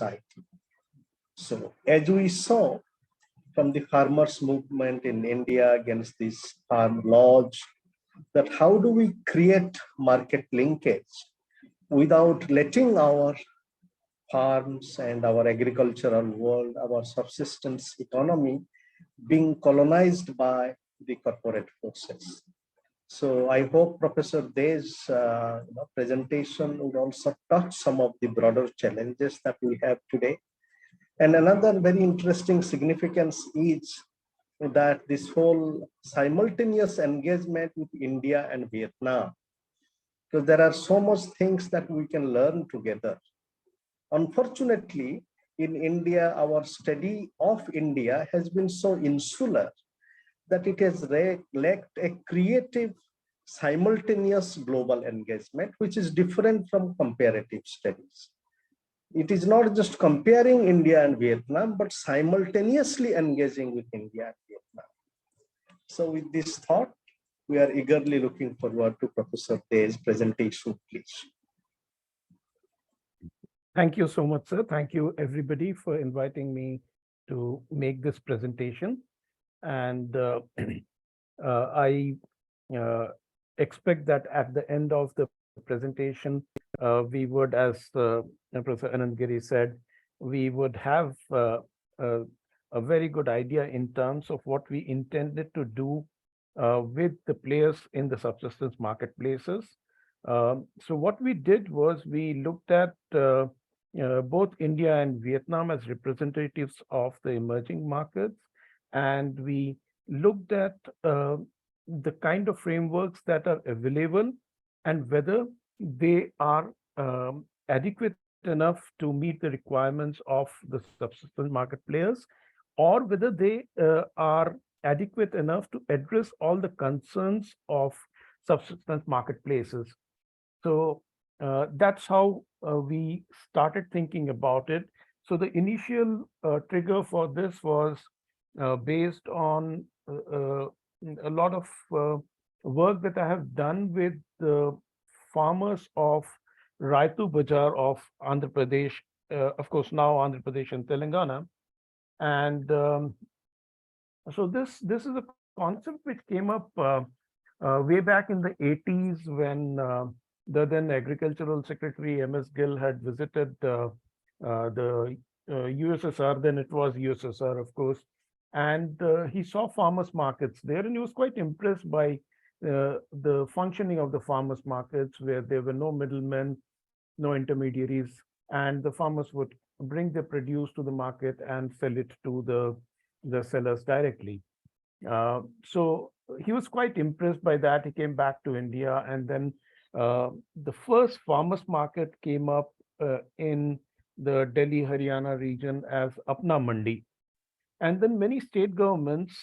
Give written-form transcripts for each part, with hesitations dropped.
society. So as we saw from the farmers movement in India against these farm laws, that how do we create market linkage without letting our farms and our agricultural world, our subsistence economy being colonized by the corporate forces. So I hope Professor Dey's presentation would also touch some of the broader challenges that we have today. And another very interesting significance is that this whole simultaneous engagement with India and Vietnam, because there are so much things that we can learn together. Unfortunately, in India, our study of India has been so insular that it has lacked a creative, simultaneous global engagement, which is different from comparative studies. It is not just comparing India and Vietnam, but simultaneously engaging with India and Vietnam. So with this thought, we are eagerly looking forward to Professor Dey's presentation, please. Thank you so much, sir. Thank you, everybody, for inviting me to make this presentation. And I expect that at the end of the presentation, we would, as Professor Giri said, we would have a very good idea in terms of what we intended to do with the players in the subsistence marketplaces. So what we did was we looked at both India and Vietnam as representatives of the emerging markets, and we looked at the kind of frameworks that are available and whether they are adequate enough to meet the requirements of the subsistence market players, or whether they are adequate enough to address all the concerns of subsistence marketplaces. So that's how we started thinking about it. So the initial trigger for this was based on a lot of work that I have done with the farmers of Raitu Bazaar of Andhra Pradesh, of course now Andhra Pradesh and Telangana. And so this is a concept which came up way back in the 80s when the then Agricultural Secretary M.S. Gill had visited the USSR, then it was USSR, of course, and he saw farmers markets there, and he was quite impressed by the functioning of the farmers markets, where there were no middlemen, no intermediaries, and the farmers would bring their produce to the market and sell it to the sellers directly. So he was quite impressed by that. He came back to India, and then the first farmers market came up in the Delhi, Haryana region as Apna Mandi. And then many state governments,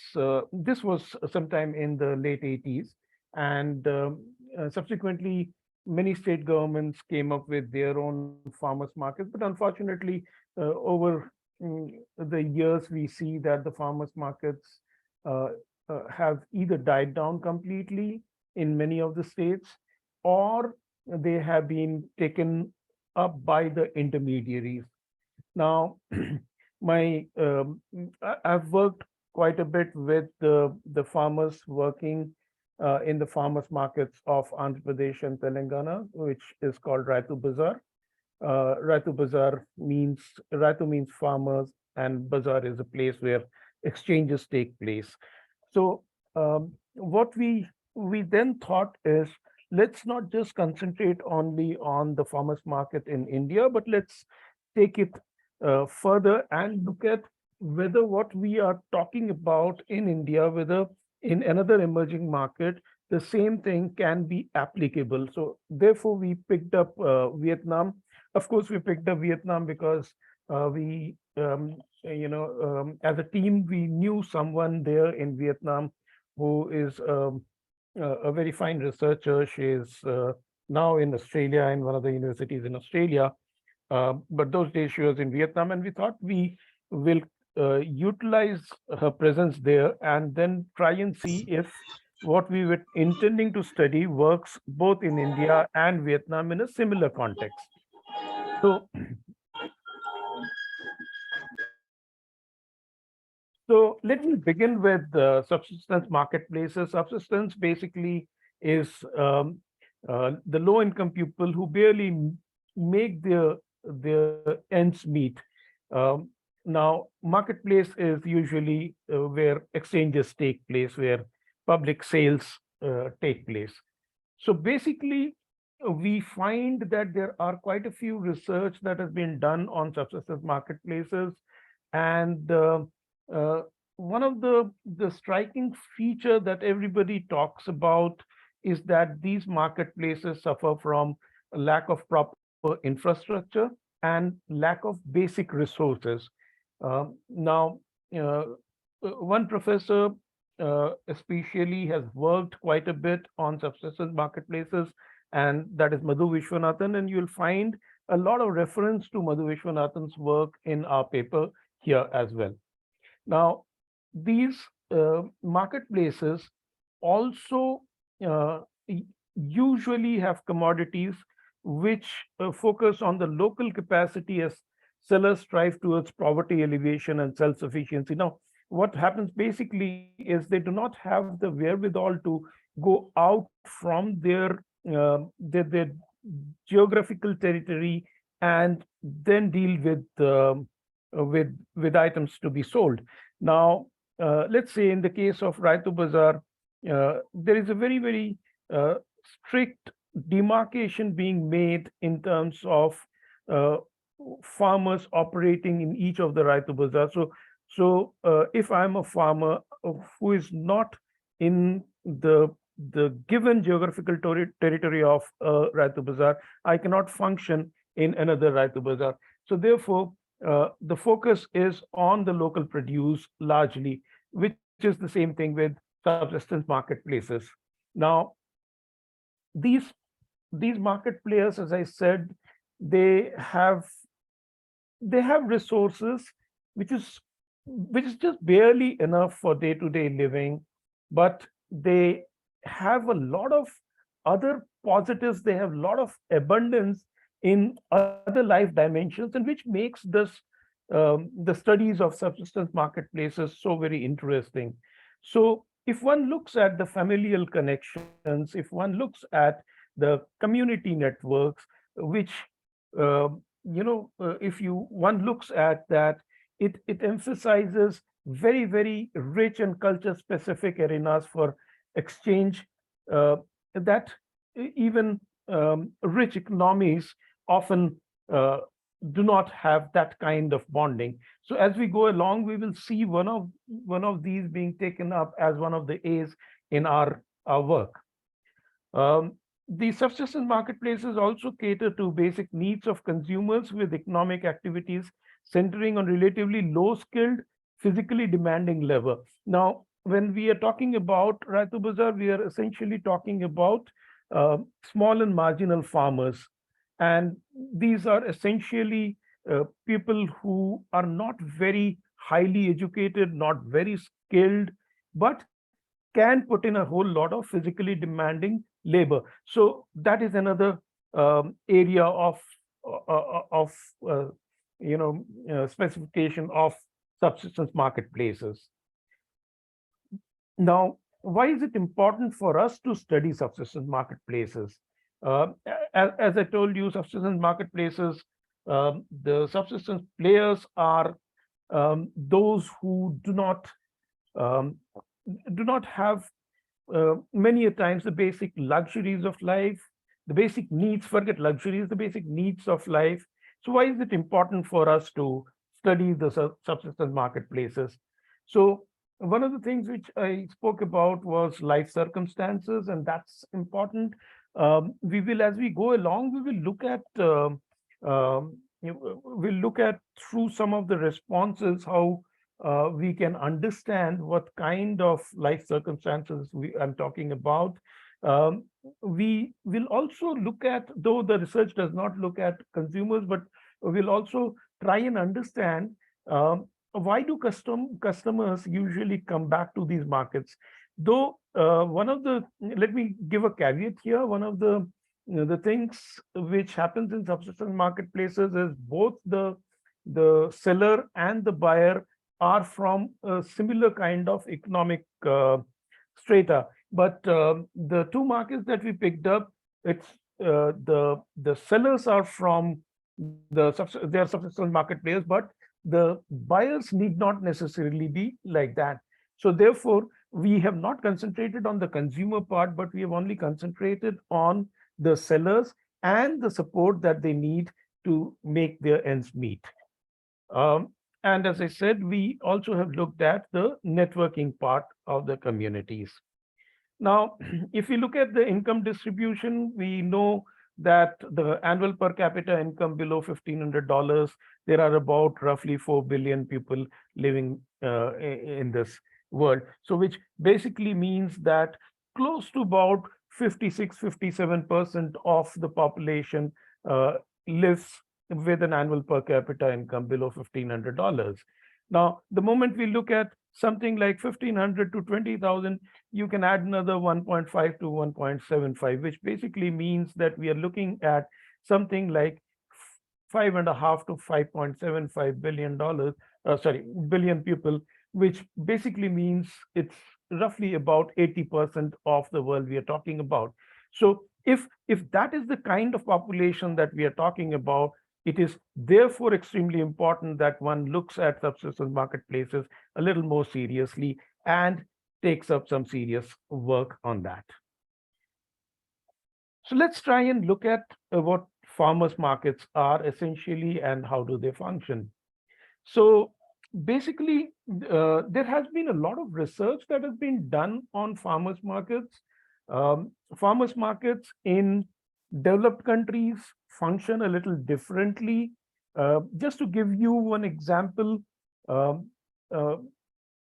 this was sometime in the late 80s, and subsequently many state governments came up with their own farmers markets. But unfortunately, over the years, we see that the farmers markets have either died down completely in many of the states, or they have been taken up by the intermediaries. Now, I've worked quite a bit with the farmers working in the farmers markets of Andhra Pradesh and Telangana, which is called Raitu Bazaar. Raitu means farmers, and bazaar is a place where exchanges take place. So what we then thought is, let's not just concentrate only on the farmers market in India, but let's take it further and look at whether what we are talking about in India, whether in another emerging market, the same thing can be applicable. So therefore, we picked up Vietnam. Of course, we picked up Vietnam because we, as a team, we knew someone there in Vietnam who is a very fine researcher. She is now in Australia, in one of the universities in Australia. But those days she was in Vietnam, and we thought we will utilize her presence there and then try and see if what we were intending to study works both in India and Vietnam in a similar context. So So let me begin with subsistence marketplaces. Subsistence basically is the low-income people who barely make their ends meet. Now, marketplace is usually where exchanges take place, where public sales take place. So basically, we find that there are quite a few research that has been done on subsistence marketplaces, and uh, one of the striking feature that everybody talks about is that these marketplaces suffer from a lack of proper infrastructure and lack of basic resources. Now, uh, one professor especially has worked quite a bit on subsistence marketplaces, and that is Madhu Vishwanathan, and you'll find a lot of reference to Madhu Vishwanathan's work in our paper here as well. Now, these marketplaces also uh, usually have commodities which focus on the local capacity as sellers strive towards poverty alleviation and self-sufficiency. Now, what happens basically is they do not have the wherewithal to go out from their geographical territory and then deal with items to be sold. Now, let's say in the case of Raitu Bazaar, there is a very uh, strict demarcation being made in terms of uh, farmers operating in each of the Raitu Bazaar. So if I'm a farmer who is not in the given geographical territory of Raitu Bazaar, I cannot function in another Raitu Bazaar. So therefore, the focus is on the local produce largely, which is the same thing with subsistence marketplaces. Now, these these market players, as I said, they have they have resources which is which is just barely enough for day-to-day living, but they have a lot of other positives. They have a lot of abundance in other life dimensions, and which makes the studies of subsistence marketplaces so very interesting. So if one looks at the familial connections, if one looks at the community networks, which uh, if you one looks at that, it emphasizes very rich and culture specific arenas for exchange, uh, that even rich economies often uh, do not have that kind of bonding. So as we go along, we will see one of these being taken up as one of the A's in our work. Um, the subsistence marketplaces also cater to basic needs of consumers with economic activities centering on relatively low skilled, physically demanding labor. Now, when we are talking about Raitu Bazaar, we are essentially talking about small and marginal farmers. And these are essentially people who are not very highly educated, not very skilled, but can put in a whole lot of physically demanding labor. So that is another area of uh, specification of subsistence marketplaces. Now, why is it important for us to study subsistence marketplaces? Uh, as I told you, subsistence marketplaces, the subsistence players are those who um, do not have many a times the basic luxuries of life, the basic needs, forget luxuries, the basic needs of life. So why is it important for us to study the subsistence marketplaces? So one of the things which I spoke about was life circumstances, and that's important. We will, as we go along, we will look at we'll look at through some of the responses how we can understand what kind of life circumstances I'm talking about. Um, we will also look at, though the research does not look at consumers, but we'll also try and understand why do customers usually come back to these markets. Though let me give a caveat here. One of the things which happens in subsistence marketplaces is both the seller and the buyer are from a similar kind of economic strata. But the two markets that we picked up, it's the sellers are from they are subsistence market players, but the buyers need not necessarily be like that. So therefore, we have not concentrated on the consumer part, but we have only concentrated on the sellers and the support that they need to make their ends meet. And as I said, we also have looked at the networking part of the communities. Now, if we look at the income distribution, we know that the annual per capita income below $1,500, there are about roughly 4 billion people living in this world. So which basically means that close to about 56-57% of the population lives with an annual per capita income below $1,500. Now, the moment we look at something like 1,500 to 20,000, you can add another 1.5 to 1.75, which basically means that we are looking at something like 5.5 to 5.75 billion people, which basically means it's roughly about 80% of the world we are talking about. So if that is the kind of population that we are talking about, it is therefore extremely important that one looks at subsistence marketplaces a little more seriously and takes up some serious work on that. So let's try and look at what farmers markets are essentially and how do they function. So basically, there has been a lot of research that has been done on farmers markets. Farmers markets in developed countries function a little differently. Just to give you one example,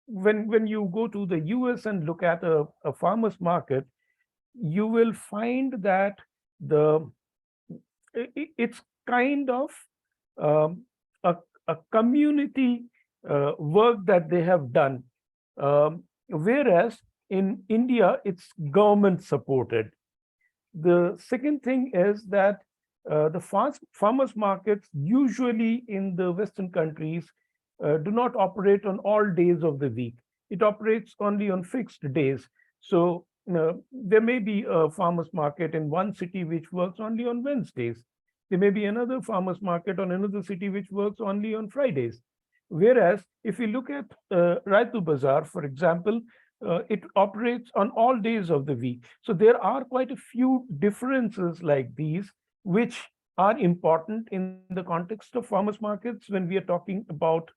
when you go to the US and look at a farmer's market, you will find that it's kind of a community work that they have done, whereas in India, it's government supported. The second thing is that the farmers markets usually in the Western countries do not operate on all days of the week. It operates only on fixed days. So there may be a farmers market in one city which works only on Wednesdays. There may be another farmers market on another city which works only on Fridays. Whereas if we look at Raitu Bazaar, for example, it operates on all days of the week. So there are quite a few differences like these, which are important in the context of farmers markets when we are talking about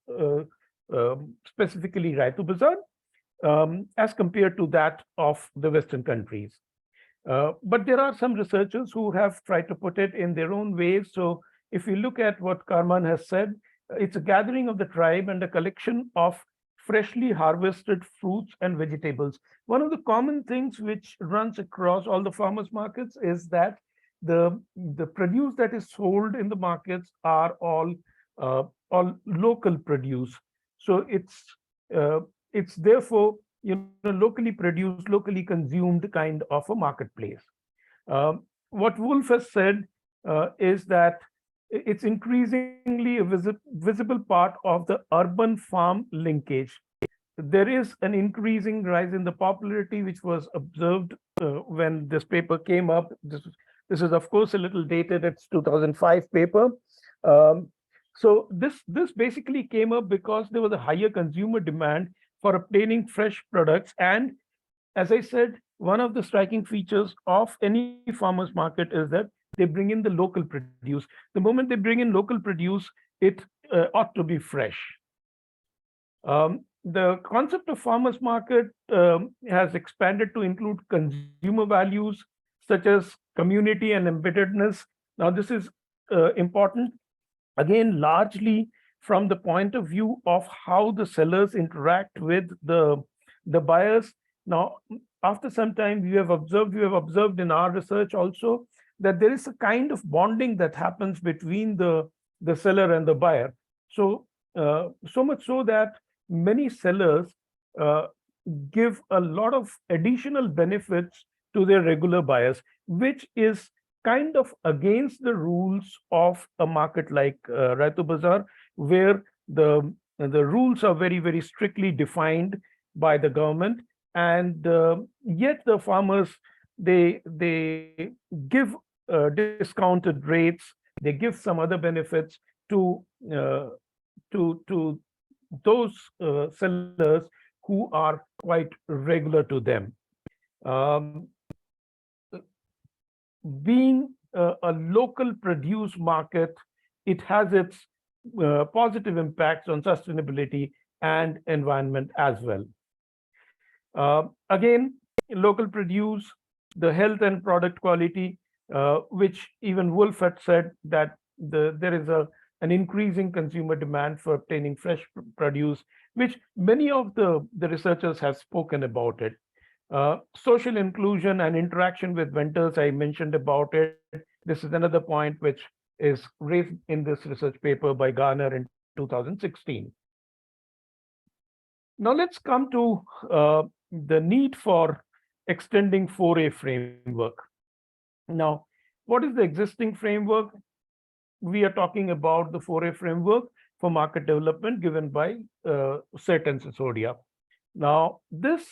specifically Raitu Bazaar, as compared to that of the Western countries. But there are some researchers who have tried to put it in their own ways. So if you look at what Karman has said, it's a gathering of the tribe and a collection of freshly harvested fruits and vegetables. One of the common things which runs across all the farmers markets is that the produce that is sold in the markets are all local produce. So it's therefore locally produced, locally consumed kind of a marketplace. What Wolf has said is that it's increasingly a visible part of the urban farm linkage. There is an increasing rise in the popularity, which was observed when this paper came up. This is, of course, a little dated. It's 2005 paper. So this basically came up because there was a higher consumer demand for obtaining fresh products. And as I said, one of the striking features of any farmer's market is that they bring in the local produce. The moment they bring in local produce, it ought to be fresh. The concept of farmers market has expanded to include consumer values such as community and embeddedness. Now, this is important, again, largely from the point of view of how the sellers interact with the buyers. Now, after some time, we have observed in our research also that there is a kind of bonding that happens between the seller and the buyer. So, so much so that many sellers give a lot of additional benefits to their regular buyers, which is kind of against the rules of a market like Raitu Bazaar, where the the rules are very, very strictly defined by the government, and yet the farmers, they give discounted rates, they give some other benefits to uh, to those sellers who are quite regular to them. Um, being a local produce market, it has its positive impacts on sustainability and environment as well. Again, local produce, the health and product quality, which even Wolf had said that there is an increasing consumer demand for obtaining fresh produce, which many of the researchers have spoken about it. Social inclusion and interaction with vendors, I mentioned about it. This is another point which is raised in this research paper by Garner in 2016. Now let's come to the need for extending 4A framework. Now, what is the existing framework? We are talking about the 4A framework for market development given by SET and Sisodia. Now, this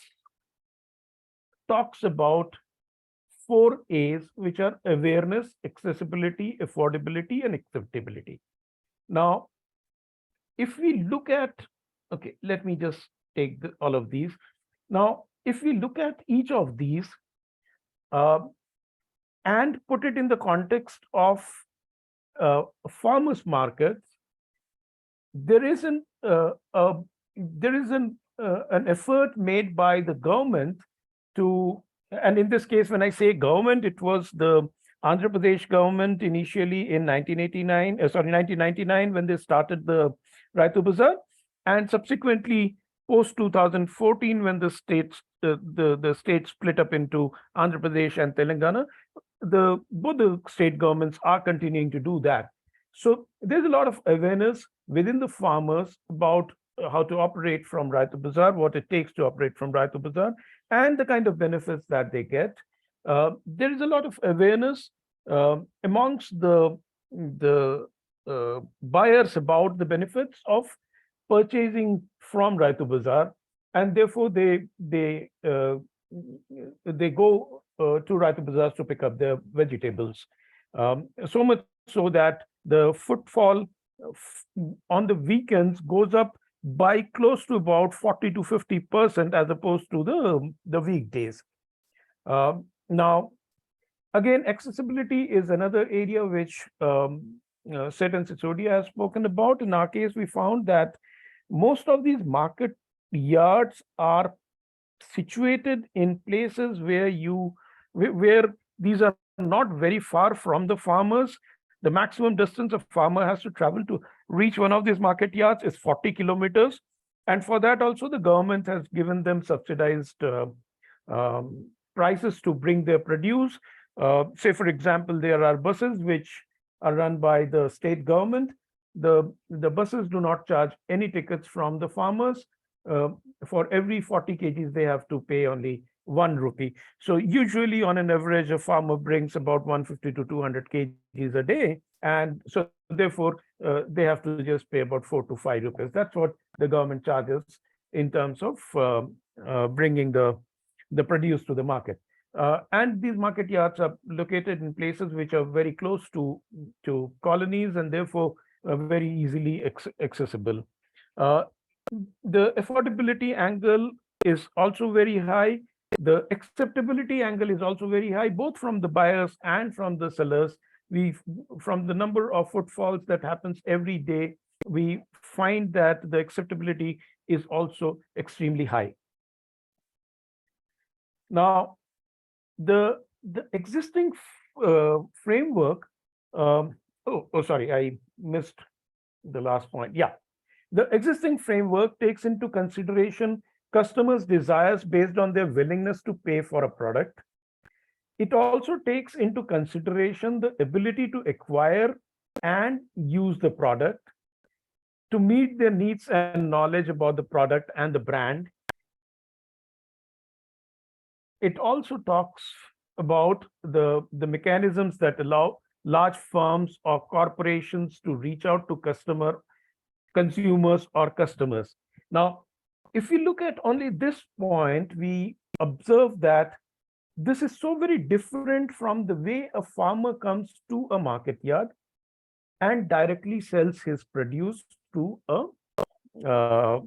talks about 4As, which are awareness, accessibility, affordability, and acceptability. Now, if we look at, okay, let me just take all of these. Now, if we look at each of these and put it in the context of farmers markets, there is an effort made by the government to, and in this case, when I say government, it was the Andhra Pradesh government initially in 1999 when they started the Raitu Bazaar, and subsequently post 2014 when the states the state split up into Andhra Pradesh and Telangana. Both the state governments are continuing to do that. So there's a lot of awareness within the farmers about how to operate from Raitu Bazaar, what it takes to operate from Raitu Bazaar, and the kind of benefits that they get. There is a lot of awareness amongst the buyers about the benefits of purchasing from Raitu Bazaar, and therefore they go to Raitu Bazaar to pick up their vegetables. So much so that the footfall on the weekends goes up by close to about 40 to 50% as opposed to the weekdays. Now, again, accessibility is another area which SET and Sisodia has spoken about. In our case, we found that most of these market yards are situated in places where these are not very far from the farmers. The maximum distance a farmer has to travel to reach one of these market yards is 40 kilometers. And for that also, the government has given them subsidized prices to bring their produce. Say, for example, there are buses which are run by the state government. The buses do not charge any tickets from the farmers. For every 40 kgs, they have to pay only 1 rupee. So usually on an average, a farmer brings about 150 to 200 kgs a day. And so therefore, they have to just pay about 4 to 5 rupees. That's what the government charges in terms of bringing the produce to the market. And these market yards are located in places which are very close to colonies and therefore very easily accessible. The affordability angle is also very high. The acceptability angle is also very high, both from the buyers and from the sellers. From the number of footfalls that happens every day, we find that the acceptability is also extremely high. Now, the existing framework, sorry, I missed the last point. Yeah. The existing framework takes into consideration customers' desires based on their willingness to pay for a product. It also takes into consideration the ability to acquire and use the product, to meet their needs and knowledge about the product and the brand. It also talks about the mechanisms that allow large firms or corporations to reach out to consumers or customers. Now, if we look at only this point, we observe that this is so very different from the way a farmer comes to a market yard and directly sells his produce to uh,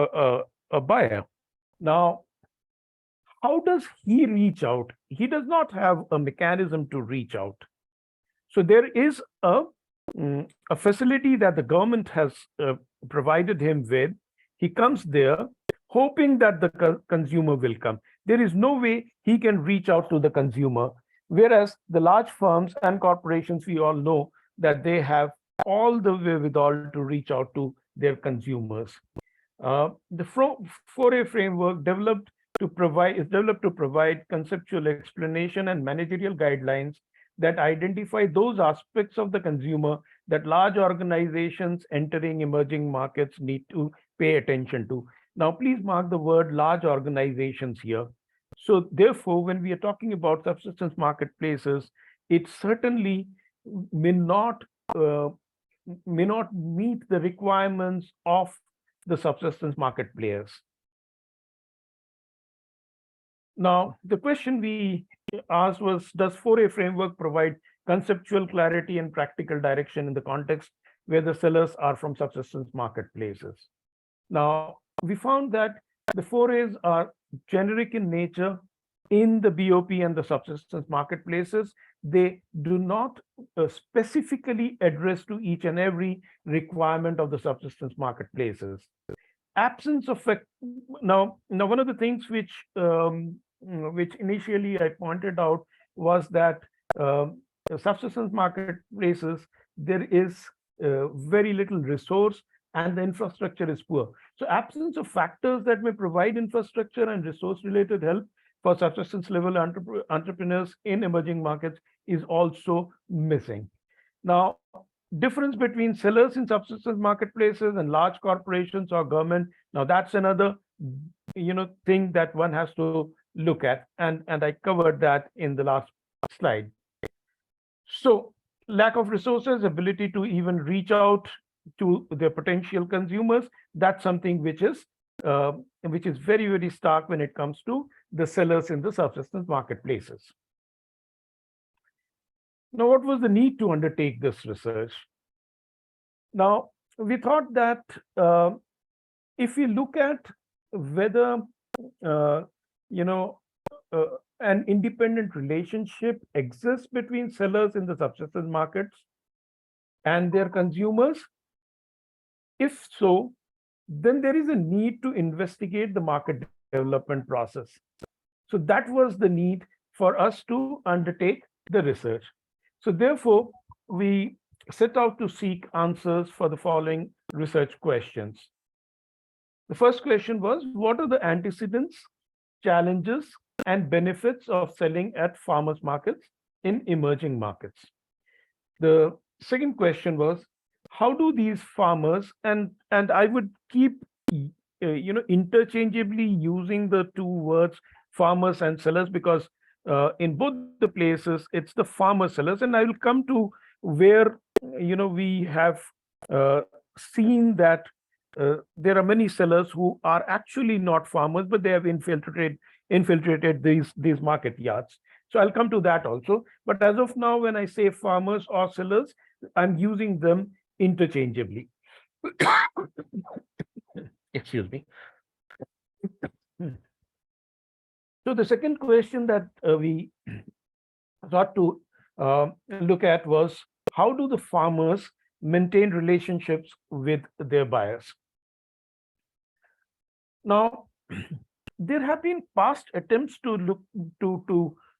a buyer. Now, how does he reach out? He does not have a mechanism to reach out. So there is a facility that the government has provided him with. He comes there hoping that the consumer will come. There is no way he can reach out to the consumer. Whereas the large firms and corporations, we all know that they have all the wherewithal to reach out to their consumers. The 4A framework developed to provide conceptual explanation and managerial guidelines that identify those aspects of the consumer that large organizations entering emerging markets need to pay attention to. Now, please mark the word large organizations here. So therefore, when we are talking about subsistence marketplaces, it certainly may not meet the requirements of the subsistence market players. Now, the question we asked was, does 4A framework provide conceptual clarity and practical direction in the context where the sellers are from subsistence marketplaces? Now, we found that the 4As are generic in nature in the BOP and the subsistence marketplaces. They do not specifically address to each and every requirement of the subsistence marketplaces. Absence of now one of the things which initially I pointed out was that subsistence marketplaces, there is very little resource and the infrastructure is poor. So absence of factors that may provide infrastructure and resource related help for subsistence level entrepreneurs in emerging markets is also missing. Now, difference between sellers in subsistence marketplaces and large corporations or government. Now that's another, thing that one has to look at, and I covered that in the last slide. So lack of resources, ability to even reach out to their potential consumers, that's something which is very, very stark when it comes to the sellers in the subsistence marketplaces. Now, what was the need to undertake this research? Now, we thought that if we look at whether an independent relationship exists between sellers in the subsistence markets and their consumers, if so, then there is a need to investigate the market development process. So that was the need for us to undertake the research. So therefore, we set out to seek answers for the following research questions. The first question was, what are the antecedents, challenges, and benefits of selling at farmers' markets in emerging markets? The second question was, how do these farmers, and I would keep interchangeably using the two words farmers and sellers, because in both the places it's the farmer sellers, and I will come to where we have seen that there are many sellers who are actually not farmers, but they have infiltrated these market yards. So I'll come to that also. But as of now, when I say farmers or sellers, I'm using them interchangeably. Excuse me. So the second question that we thought to look at was, how do the farmers maintain relationships with their buyers? Now, there have been past attempts to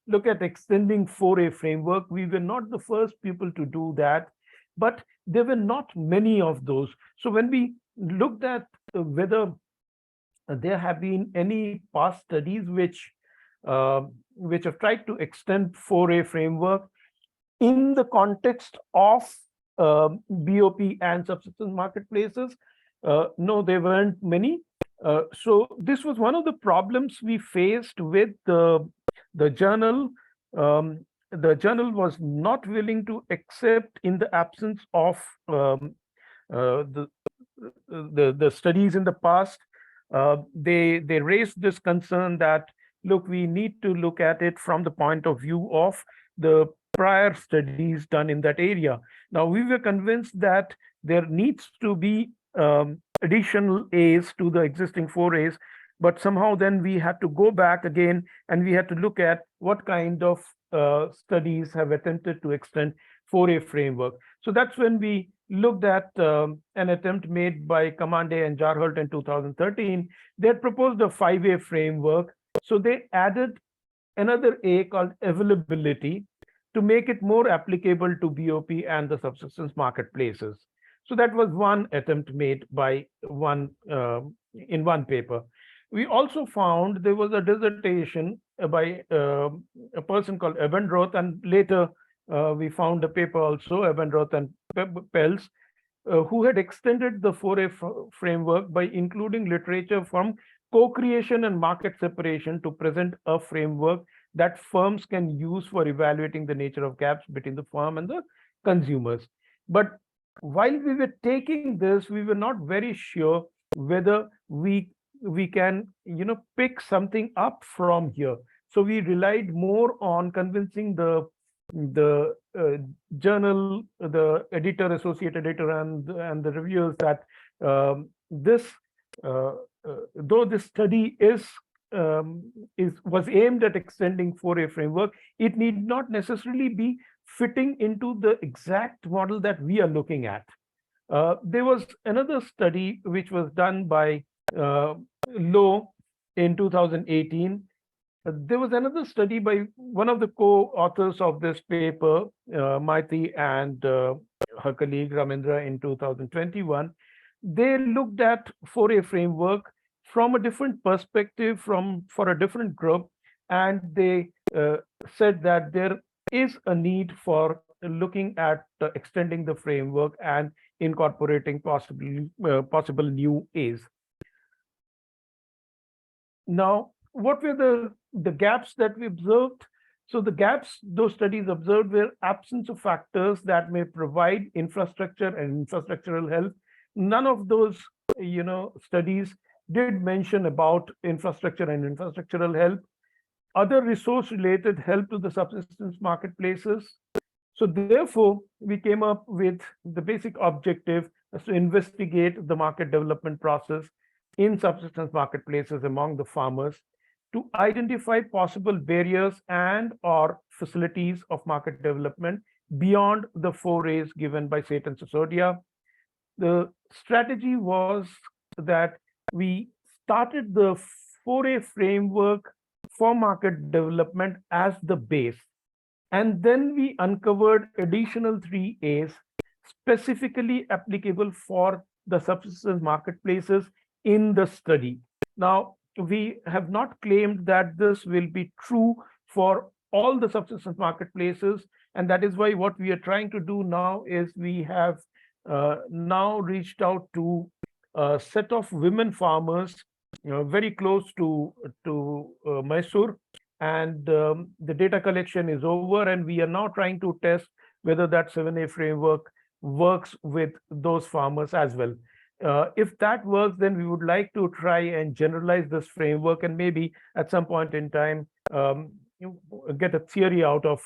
look at extending 4A framework. We were not the first people to do that, but there were not many of those. So when we looked at whether there have been any past studies which have tried to extend 4A framework in the context of BOP and subsistence marketplaces, no, there weren't many. So this was one of the problems we faced with the journal. The journal was not willing to accept, in the absence of the studies in the past, they raised this concern that, look, we need to look at it from the point of view of the prior studies done in that area. Now, we were convinced that there needs to be additional A's to the existing 4A's, but somehow then we had to go back again and we had to look at what kind of studies have attempted to extend 4A framework. So that's when we looked at an attempt made by Kamande and Jarholt in 2013. They had proposed a 5A framework. So they added another A called availability to make it more applicable to BOP and the subsistence marketplaces. So that was one attempt made by one in one paper. We also found there was a dissertation by a person called Abendroth, and later we found a paper also, Abendroth and Pels, who had extended the 4A framework by including literature from co-creation and market separation to present a framework that firms can use for evaluating the nature of gaps between the firm and the consumers. But while we were taking this, we were not very sure whether we can, pick something up from here. So we relied more on convincing the journal, the editor, associate editor, and the reviewers that this, though this study was aimed at extending 4A framework, it need not necessarily be fitting into the exact model that we are looking at. There was another study which was done by Lowe in 2018. There was another study by one of the co-authors of this paper, Minati and her colleague Ramendra in 2021. They looked at 4A framework from a different perspective for a different group, and they said that there is a need for looking at extending the framework and incorporating possible new A's. Now, what were the gaps that we observed? So the gaps those studies observed were absence of factors that may provide infrastructure and infrastructural help. None of those, studies did mention about infrastructure and infrastructural help. Other resource-related help to the subsistence marketplaces. So therefore, we came up with the basic objective as to investigate the market development process in subsistence marketplaces among the farmers, to identify possible barriers and or facilities of market development beyond the 4A's given by Seth and Sisodia. The strategy was that we started the 4A framework for market development as the base, and then we uncovered additional 3A's specifically applicable for the subsistence marketplaces in the study. Now, we have not claimed that this will be true for all the subsistence marketplaces, and that is why what we are trying to do now is we have now reached out to a set of women farmers very close to Mysore, and the data collection is over, and we are now trying to test whether that 7A framework works with those farmers as well. If that works, then we would like to try and generalize this framework, and maybe at some point in time get a theory out of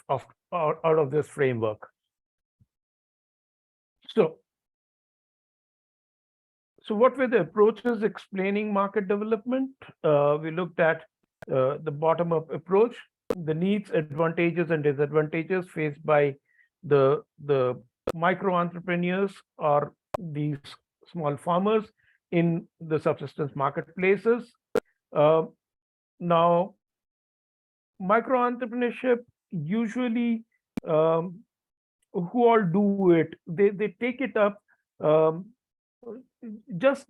this framework. So what were the approaches explaining market development? We looked at the bottom-up approach, the needs, advantages, and disadvantages faced by the micro entrepreneurs or these small farmers in the subsistence marketplaces. Now, micro entrepreneurship usually, who all do it? They take it up just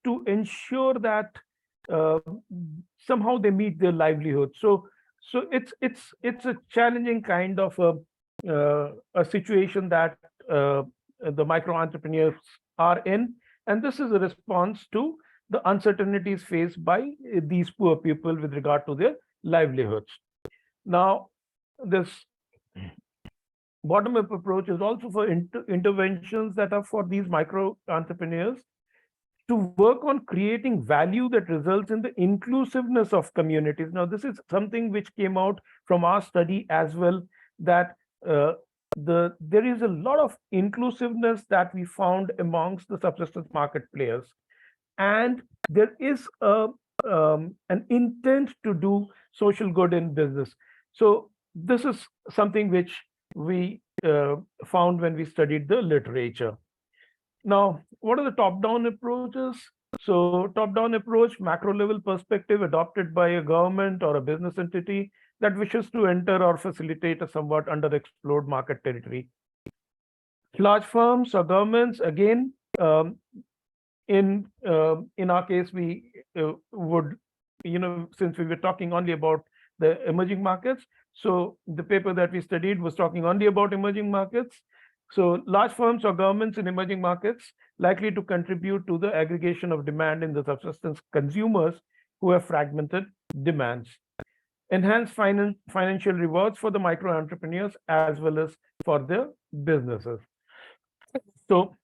to ensure that somehow they meet their livelihood. So it's a challenging kind of a situation that the micro entrepreneurs are in, and this is a response to the uncertainties faced by these poor people with regard to their livelihoods. Now, this bottom-up approach is also for interventions that are for these micro entrepreneurs. to work on creating value that results in the inclusiveness of communities. Now, this is something which came out from our study as well, that there is a lot of inclusiveness that we found amongst the subsistence market players, and there is an intent to do social good in business. So this is something which we found when we studied the literature. Now, what are the top-down approaches? So top-down approach, macro level perspective adopted by a government or a business entity that wishes to enter or facilitate a somewhat underexplored market territory. Large firms or governments, again, in our case, we would, since we were talking only about the emerging markets, so the paper that we studied was talking only about emerging markets. So large firms or governments in emerging markets likely to contribute to the aggregation of demand in the subsistence consumers who have fragmented demands. Enhance financial rewards for the micro entrepreneurs as well as for their businesses. So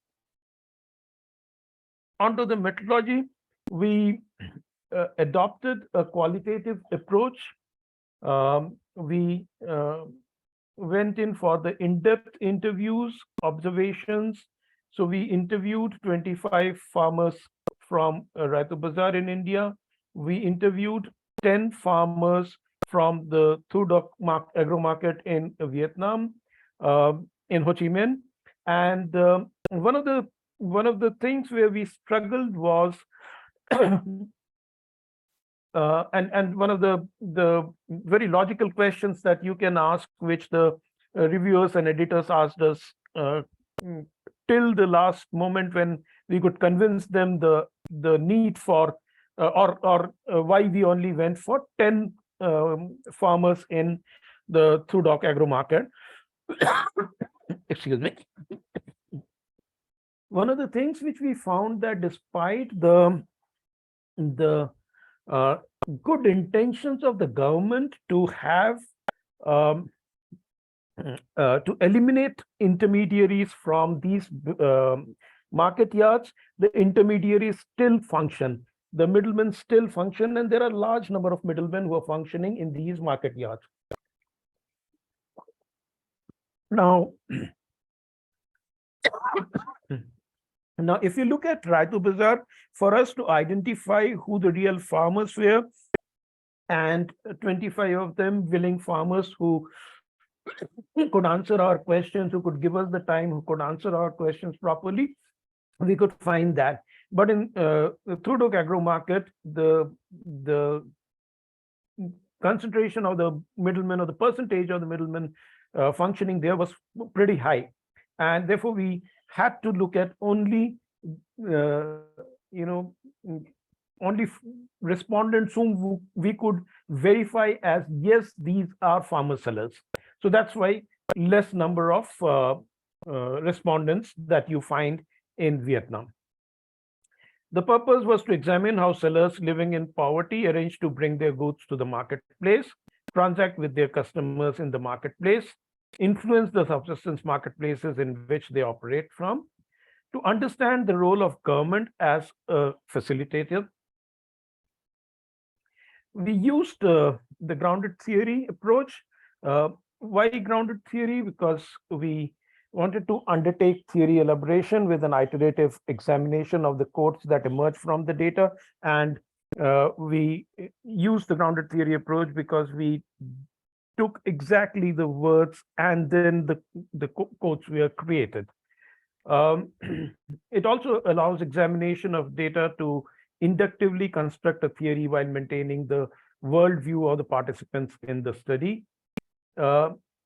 onto the methodology, we adopted a qualitative approach. We went in for the in-depth interviews, observations. So we interviewed 25 farmers from Raitu Bazaar in India. We interviewed 10 farmers from the Thu Duc agro market in Vietnam, in Ho Chi Minh. And one of the things where we struggled was and one of the very logical questions that you can ask, which the reviewers and editors asked us till the last moment, when we could convince them the need for or why we only went for 10 farmers in the Thu Duc agro market. Excuse me. One of the things which we found, that despite the good intentions of the government to have to eliminate intermediaries from these market yards, the intermediaries still function, the middlemen still function, and there are a large number of middlemen who are functioning in these market yards. Now, if you look at Raitu Bazaar, for us to identify who the real farmers were, and 25 of them willing farmers who could answer our questions, who could give us the time, who could answer our questions properly, we could find that. But in the Thu Duc agro market, the concentration of the middlemen, or the percentage of the middlemen functioning there, was pretty high, and therefore we had to look at only only respondents whom we could verify as yes, these are farmer sellers. So that's why less number of respondents that you find in Vietnam. The purpose was to examine how sellers living in poverty arrange to bring their goods to the marketplace, transact with their customers in the marketplace, influence the subsistence marketplaces in which they operate from, to understand the role of government as a facilitator. We used the grounded theory approach. Why grounded theory? Because we wanted to undertake theory elaboration with an iterative examination of the quotes that emerge from the data, and we used the grounded theory approach because we took exactly the words and then the quotes were created. It also allows examination of data to inductively construct a theory while maintaining the worldview of the participants in the study.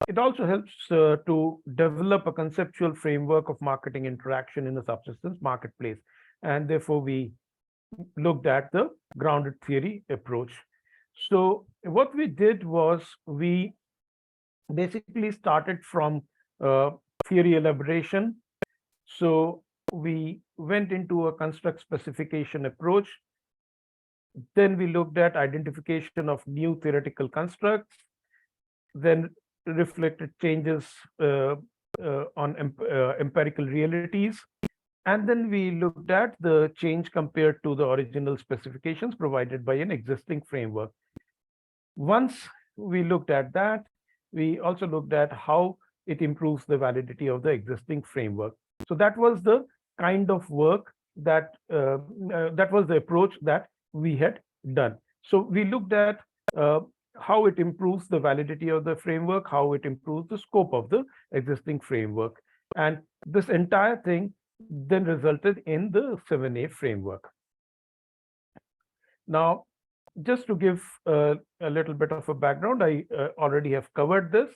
It also helps to develop a conceptual framework of marketing interaction in the subsistence marketplace, and therefore we looked at the grounded theory approach. So what we did was we basically started from theory elaboration. So we went into a construct specification approach. Then we looked at identification of new theoretical constructs, then reflected changes on empirical realities, And then we looked at the change compared to the original specifications provided by an existing framework. Once we looked at that, we also looked at how it improves the validity of the existing framework. So that was the kind of work that was the approach that we had done. So we looked at uh, how it improves the validity of the framework, how it improves the scope of the existing framework. And this entire thing then resulted in the 7A framework. Now, just to give a little bit of a background, I already have covered this.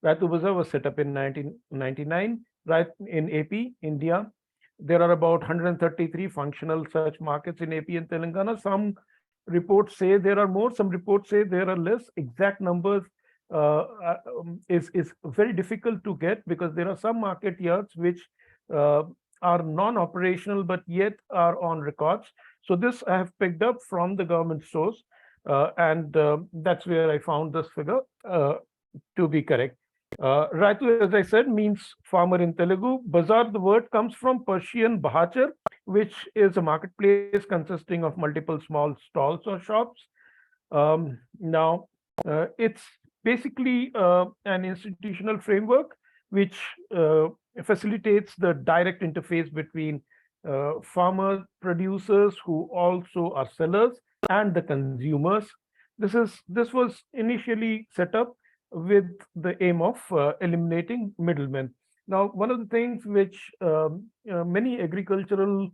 Raitu Bazaar was set up in 1999, right in AP, India. There are about 133 functional such markets in AP and Telangana. Some reports say there are more, some reports say there are less. Exact numbers is very difficult to get because there are some market yards which uh, are non-operational but yet are on records. So this I have picked up from the government source, and that's where I found this figure to be correct. Raitu, as I said, means farmer in Telugu. Bazaar, the word comes from Persian bahachar, which is a marketplace consisting of multiple small stalls or shops. Now, it's basically an institutional framework which facilitates the direct interface between farmers, producers who also are sellers, and the consumers. This was initially set up with the aim of eliminating middlemen. Now, one of the things which many agricultural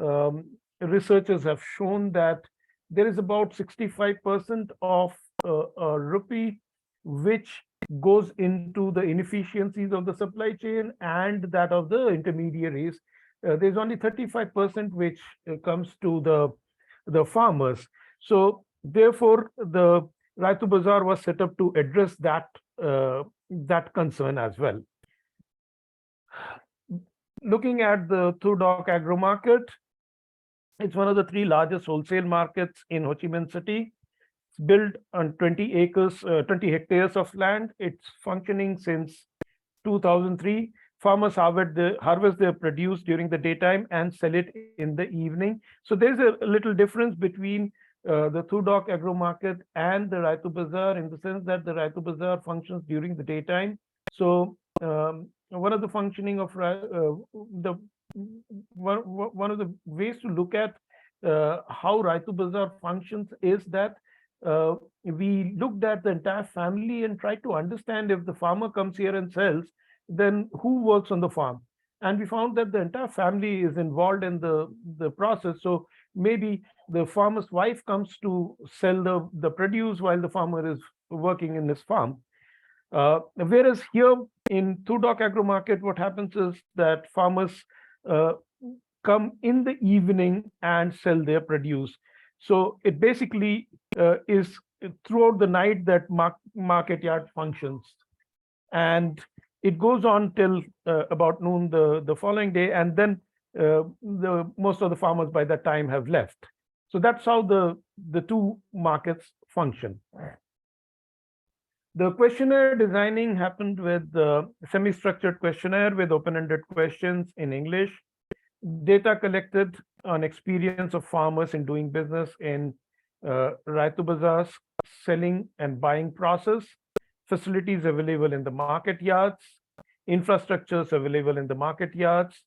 um, researchers have shown that there is about 65% of a rupee which goes into the inefficiencies of the supply chain and that of the intermediaries. There's only 35% which comes to the farmers. So therefore, the Raitu Bazaar was set up to address that concern as well. Looking at the Thudok agro market, it's one of the 3 largest wholesale markets in Ho Chi Minh City. It's built on 20 acres, 20 hectares of land. It's functioning since 2003. Farmers harvest their produce during the daytime and sell it in the evening. So there's a little difference between the Thudok agro market and the Raitu Bazaar in the sense that the Raitu Bazaar functions during the daytime. So one of the functioning of the one of the ways to look at how Raitu Bazaar functions is that we looked at the entire family and tried to understand if the farmer comes here and sells, then who works on the farm? And we found that the entire family is involved in the process. So maybe the farmer's wife comes to sell the produce while the farmer is working in his farm. Whereas here in Thudok agro market, what happens is that farmers come in the evening and sell their produce. So it basically is throughout the night that market yard functions. And it goes on till about noon the following day, and then most of the farmers by that time have left. So that's how the 2 markets function. The questionnaire designing happened with the semi-structured questionnaire with open-ended questions in English, data collected on experience of farmers in doing business in Raitu Bazaar's selling and buying process, facilities available in the market yards, infrastructures available in the market yards,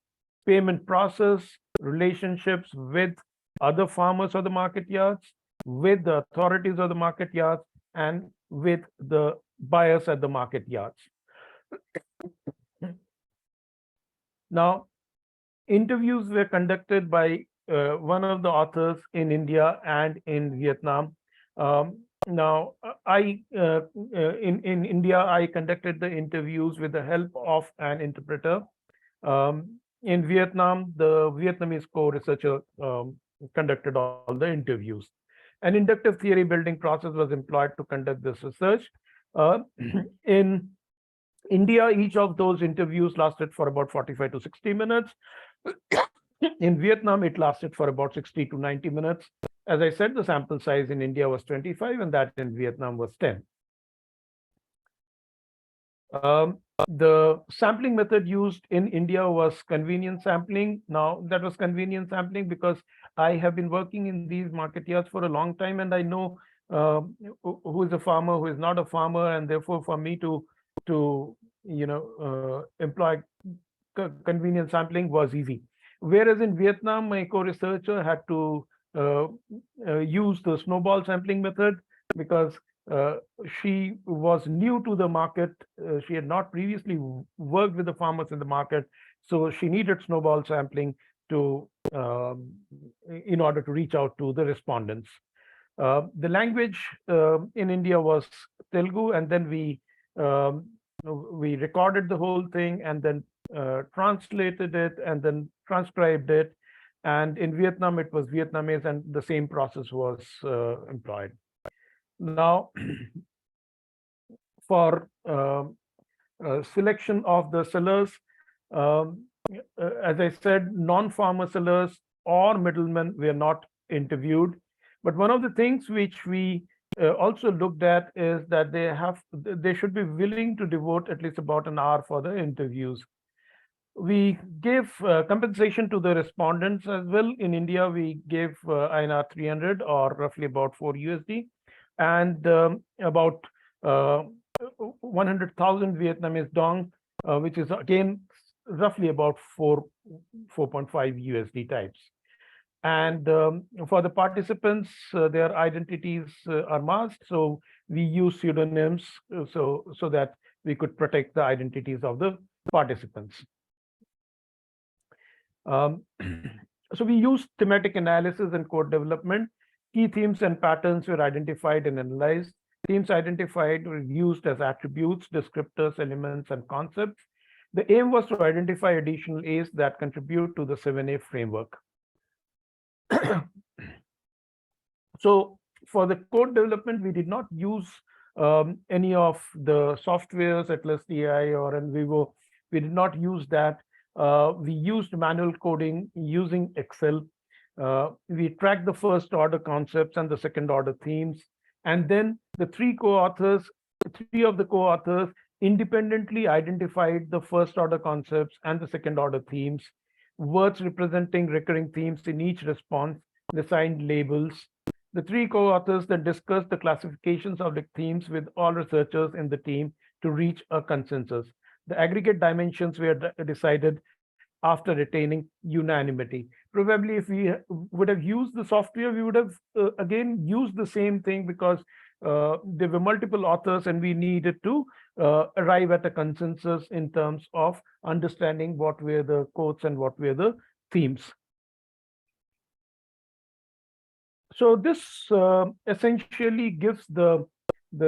payment process, relationships with other farmers of the market yards, with the authorities of the market yards, and with the buyers at the market yards. Now, interviews were conducted by one of the authors in India and in Vietnam. Now, in India, I conducted the interviews with the help of an interpreter. In Vietnam, the Vietnamese co-researcher conducted all the interviews. An inductive theory building process was employed to conduct this research. In India, each of those interviews lasted for about 45 to 60 minutes. In Vietnam, it lasted for about 60 to 90 minutes. As I said, the sample size in India was 25 and that in Vietnam was 10. The sampling method used in India was convenience sampling. Now, that was convenience sampling because I have been working in these market yards for a long time, and I know uh, who is a farmer, who is not a farmer, and therefore for me to employ convenience sampling was easy. Whereas in Vietnam, my co-researcher had to uh, use the snowball sampling method because uh, she was new to the market. She had not previously worked with the farmers in the market, so she needed snowball sampling to in order to reach out to the respondents. The language in India was Telugu, and then we recorded the whole thing and then translated it and then transcribed it. And in Vietnam, it was Vietnamese, and the same process was employed. Now, for selection of the sellers, as I said, non-farmer sellers or middlemen were not interviewed. But one of the things which we also looked at is that they should be willing to devote at least about an hour for the interviews. We gave compensation to the respondents as well. In India, we gave INR 300 or roughly about 4 USD, and about 100,000 Vietnamese dong, which is again roughly about 4.5 USD types. And for the participants, their identities are masked, so we use pseudonyms so that we could protect the identities of the participants. So we used thematic analysis and code development. Key themes and patterns were identified and analyzed. Themes identified were used as attributes, descriptors, elements, and concepts. The aim was to identify additional A's that contribute to the 7A framework. So for the code development, we did not use any of the softwares, Atlas DI or NVivo. We did not use that. We used manual coding using Excel. We tracked the first order concepts and the second order themes. And then the three of the co-authors independently identified the first order concepts and the second order themes, words representing recurring themes in each response, and assigned labels. The three co-authors then discussed the classifications of the themes with all researchers in the team to reach a consensus. The aggregate dimensions were decided after attaining unanimity. Probably if we would have used the software, we would have again used the same thing because there were multiple authors and we needed to arrive at a consensus in terms of understanding what were the quotes and what were the themes. So this essentially gives the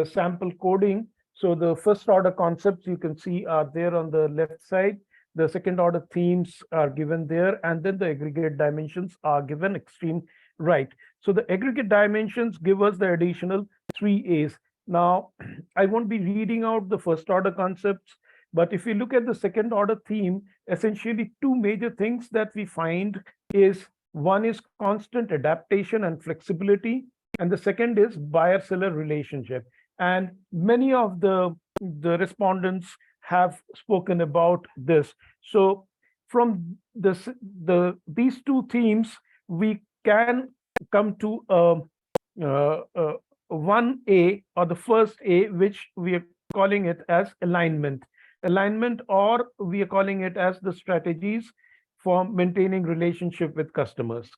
sample coding. So the first order concepts you can see are there on the left side. The second order themes are given there, and then the aggregate dimensions are given extreme right. So the aggregate dimensions give us the additional 3 A's. Now, I won't be reading out the first order concepts, but if you look at the second order theme, essentially two major things that we find is one is constant adaptation and flexibility, and the second is buyer-seller relationship. And many of the respondents have spoken about this. So from these two themes, we can come to 1A or the first A, which we are calling it as alignment. Alignment, or we are calling it as the strategies for maintaining relationship with customers.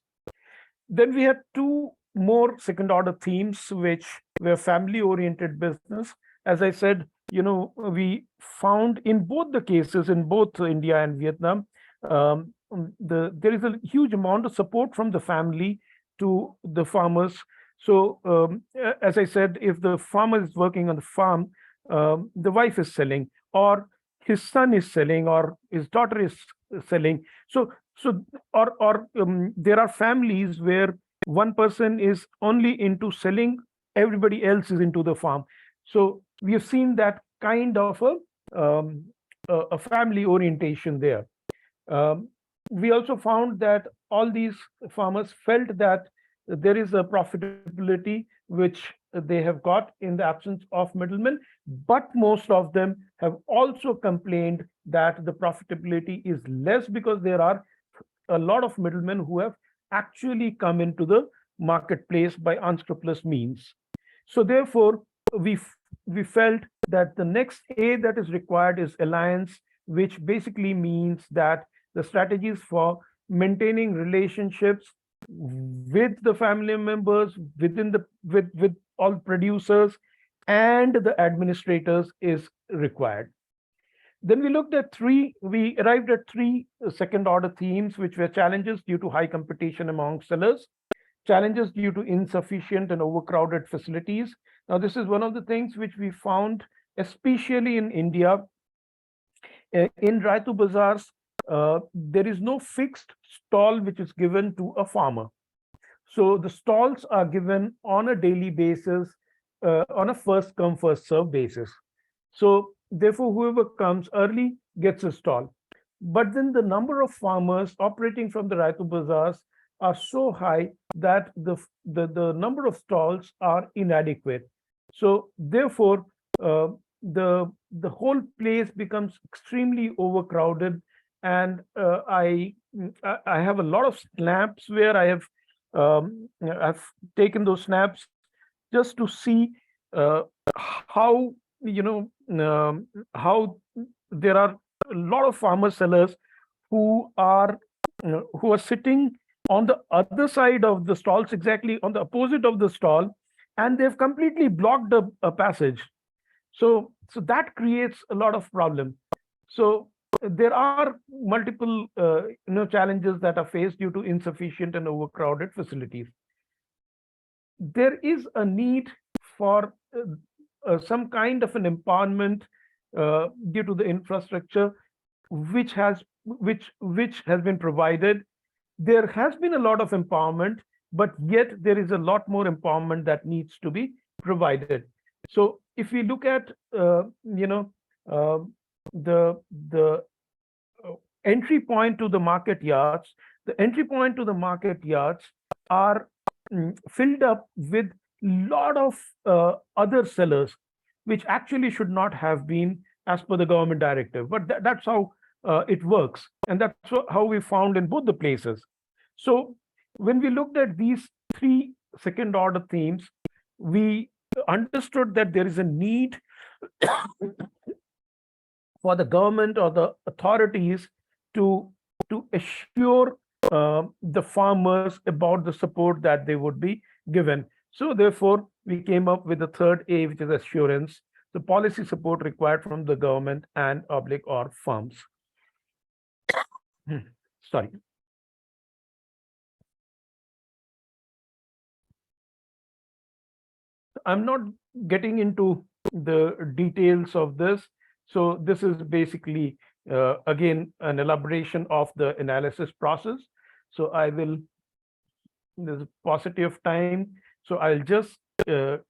Then we had two more second order themes, which were family oriented business. As I said, we found in both the cases, in both India and Vietnam, there is a huge amount of support from the family to the farmers. So as I said, if the farmer is working on the farm, the wife is selling, or his son is selling, or his daughter is selling. There are families where one person is only into selling, everybody else is into the farm. So we have seen that kind of a family orientation there. We also found that all these farmers felt that there is a profitability which they have got in the absence of middlemen, but most of them have also complained that the profitability is less because there are a lot of middlemen who have actually come into the marketplace by unscrupulous means. So therefore, we felt that the next A that is required is alliance, which basically means that the strategies for maintaining relationships with the family members, within the with all producers and the administrators is required. Then we arrived at three second order themes, which were challenges due to high competition among sellers, challenges due to insufficient and overcrowded facilities. Now, this is one of the things which we found, especially in India. In Raitu Bazaars, there is no fixed stall which is given to a farmer. So the stalls are given on a daily basis, on a first come, first serve basis. So therefore, whoever comes early gets a stall. But then the number of farmers operating from the Raitu Bazaars are so high that the number of stalls are inadequate. So therefore, the whole place becomes extremely overcrowded. And I have a lot of snaps where I've taken those snaps just to see how how there are a lot of farmer sellers who are sitting on the other side of the stalls, exactly on the opposite of the stall, and they've completely blocked a passage. So that creates a lot of problem. So there are multiple challenges that are faced due to insufficient and overcrowded facilities. There is a need for some kind of an empowerment due to the infrastructure which has been provided. There has been a lot of empowerment, but yet there is a lot more empowerment that needs to be provided. So if we look at the entry point to the market yards, the entry point to the market yards are filled up with lot of other sellers, which actually should not have been as per the government directive. But that's how it works. And that's how we found in both the places. So when we looked at these three second order themes, we understood that there is a need for the government or the authorities to assure the farmers about the support that they would be given. So therefore, we came up with the third A, which is assurance, the policy support required from the government and public or firms. Sorry. I'm not getting into the details of this. So this is basically, again, an elaboration of the analysis process. So there's a paucity of time. So I'll just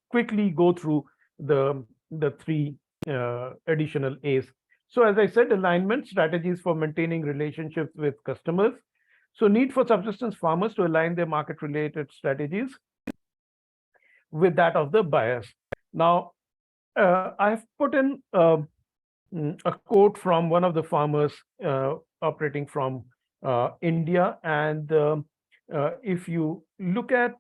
quickly go through the three additional A's. So as I said, alignment strategies for maintaining relationships with customers. So need for subsistence farmers to align their market related strategies with that of the buyers. Now, I've put in a quote from one of the farmers operating from India. And if you look at,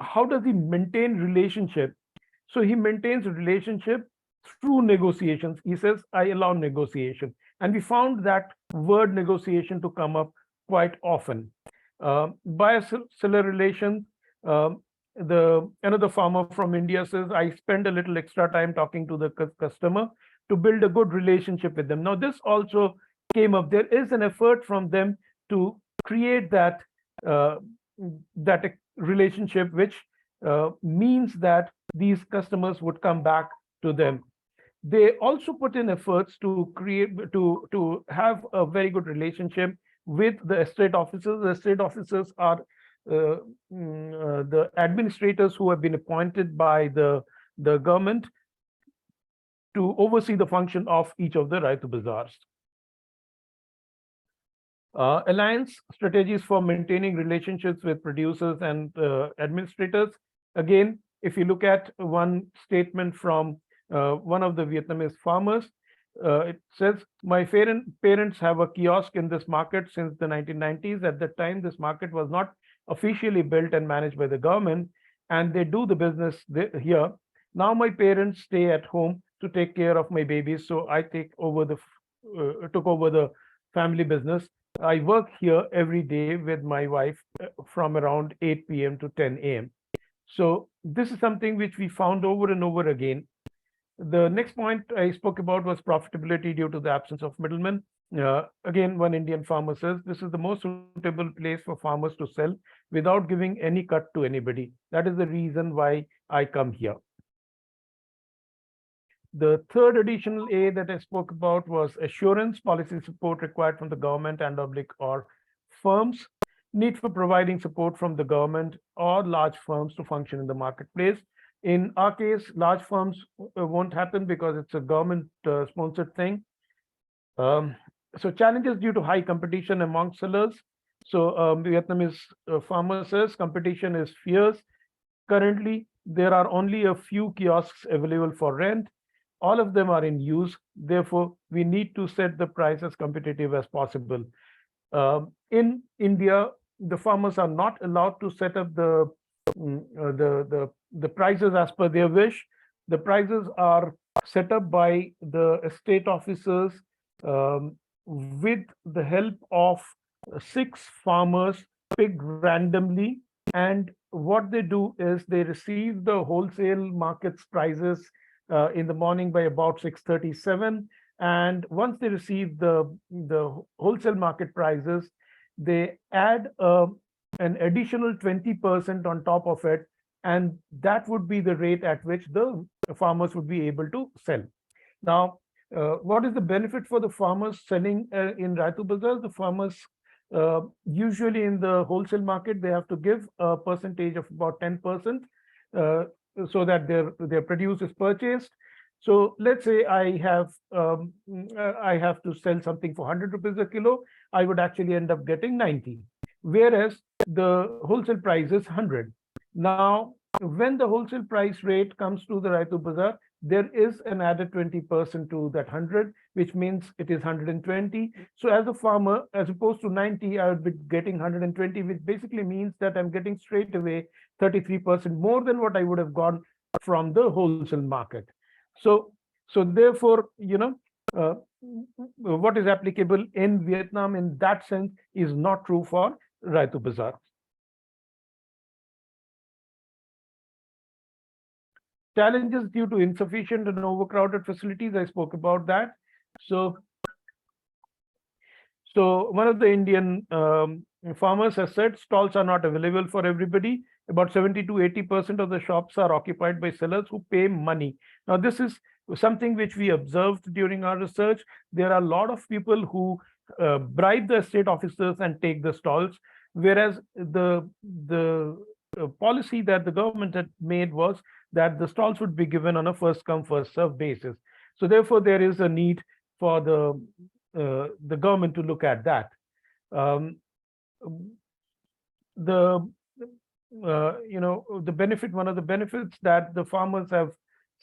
how does he maintain relationship? So he maintains a relationship through negotiations. He says, I allow negotiation. And we found that word negotiation to come up quite often. Buyer-seller relation, another farmer from India says, I spend a little extra time talking to the customer to build a good relationship with them. Now, this also came up. There is an effort from them to create that relationship, which means that these customers would come back to them. They also put in efforts to have a very good relationship with the estate officers. The estate officers are the administrators who have been appointed by the government to oversee the function of each of the Raitu Bazaars. Alliance strategies for maintaining relationships with producers and administrators. Again, if you look at one statement from one of the Vietnamese farmers, it says, my parents have a kiosk in this market since the 1990s. At that time, this market was not officially built and managed by the government, and they do the business here. Now my parents stay at home to take care of my babies, so I took over the family business. I work here every day with my wife from around 8 p.m. to 10 a.m. So this is something which we found over and over again. The next point I spoke about was profitability due to the absence of middlemen. Again, one Indian farmer says, this is the most suitable place for farmers to sell without giving any cut to anybody. That is the reason why I come here. The third additional A that I spoke about was assurance, policy support required from the government and or firms, need for providing support from the government or large firms to function in the marketplace. In our case, large firms won't happen because it's a government sponsored thing. So challenges due to high competition among sellers. So Vietnamese farmer says competition is fierce. Currently, there are only a few kiosks available for rent. All of them are in use. Therefore, we need to set the price as competitive as possible. In India, the farmers are not allowed to set up the prices as per their wish. The prices are set up by the estate officers with the help of 6 farmers picked randomly. And what they do is they receive the wholesale markets prices in the morning by about 6:37, and once they receive the wholesale market prices, they add an additional 20% on top of it, and that would be the rate at which the farmers would be able to sell. Now, what is the benefit for the farmers selling in Raitu Bazaar? The farmers usually in the wholesale market, they have to give a percentage of about 10%. So that their produce is purchased. So let's say I have to sell something for 100 rupees a kilo, I would actually end up getting 90, whereas the wholesale price is 100. Now, when the wholesale price rate comes to the Raitu Bazaar, there is an added 20% to that 100, which means it is 120. So as a farmer, as opposed to 90, I would be getting 120, which basically means that I'm getting straight away 33% more than what I would have gone from the wholesale market. So therefore, what is applicable in Vietnam in that sense is not true for Raitu Bazaar. Challenges due to insufficient and overcrowded facilities, I spoke about that. So one of the Indian farmers has said stalls are not available for everybody. About 70 to 80% of the shops are occupied by sellers who pay money. Now, this is something which we observed during our research. There are a lot of people who bribe the estate officers and take the stalls, whereas the policy that the government had made was that the stalls would be given on a first come first serve basis. So therefore, there is a need for the government to look at that. The benefit, one of the benefits that the farmers have